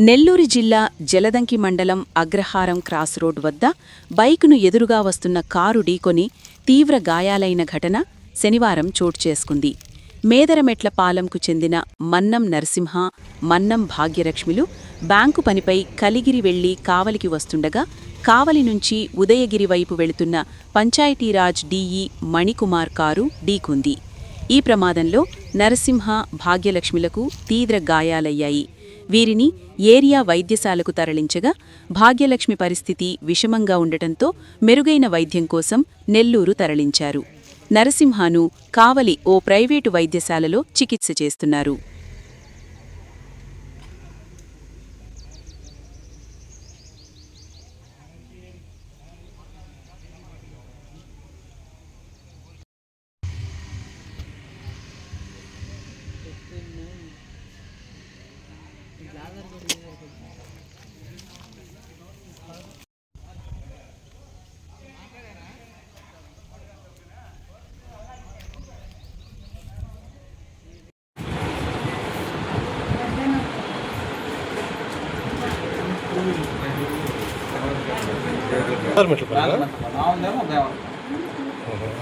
నెల్లూరు జిల్లా జలదంకి మండలం అగ్రహారం cross road వద్ద బైకును ఎదురుగా వస్తున్న కారు ఢీకొని తీవ్ర గాయాలైన ఘటన శనివారం చోటుచేసుకుంది. మేదరమెట్లపాలెంకు చెందిన మన్నం నరసింహ, మన్నం భాగ్యలక్ష్మిలు బ్యాంకు పనిపై కలిగిరి వెళ్లి కావలికి వస్తుండగా కావలి నుంచి ఉదయగిరి వైపు వెళుతున్న పంచాయతీరాజ్ డీఈ మణికుమార్ కారు ఢీకొంది. ఈ ప్రమాదంలో నరసింహ, భాగ్యలక్ష్మిలకు తీవ్ర గాయాలయ్యాయి. వీరిని ఏరియా వైద్యశాలకు తరలించగా భాగ్యలక్ష్మి పరిస్థితి విషమంగా ఉండటంతో మెరుగైన వైద్యం కోసం నెల్లూరు తరలించారు. నరసింహను కావలి ఓ ప్రైవేటు వైద్యశాలలో చికిత్స చేస్తున్నారు.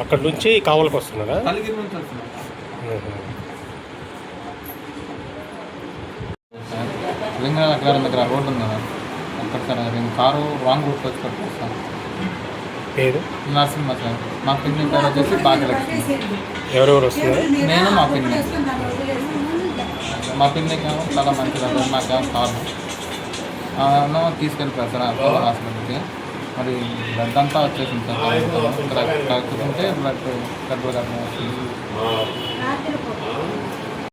అక్కడ నుంచి కావలికి వస్తున్నాడా? లింగరాజ అగ్రహారం దగ్గర రోడ్డు ఉంది కదా, అక్కడ సార్ నేను కారు రాంగ్ రూట్ వచ్చి పట్టుకొస్తాను. పేరు నరసింహ సార్. మా పిన్ని పేరు వచ్చేసి భాగ్యలక్ష్మి. ఎవరెవరు వస్తున్నారు? నేను మా పిన్ని. మా పిన్నికి చాలా మంచిది, నాకు కారు తీసుకెళ్ళిపోయారు సార్ అపోలో హాస్పిటల్కి. మరి బ్లడ్ అంతా వచ్చేసింది సార్. ఇక్కడ కట్టుకుంటే బ్లడ్ వస్తుంది.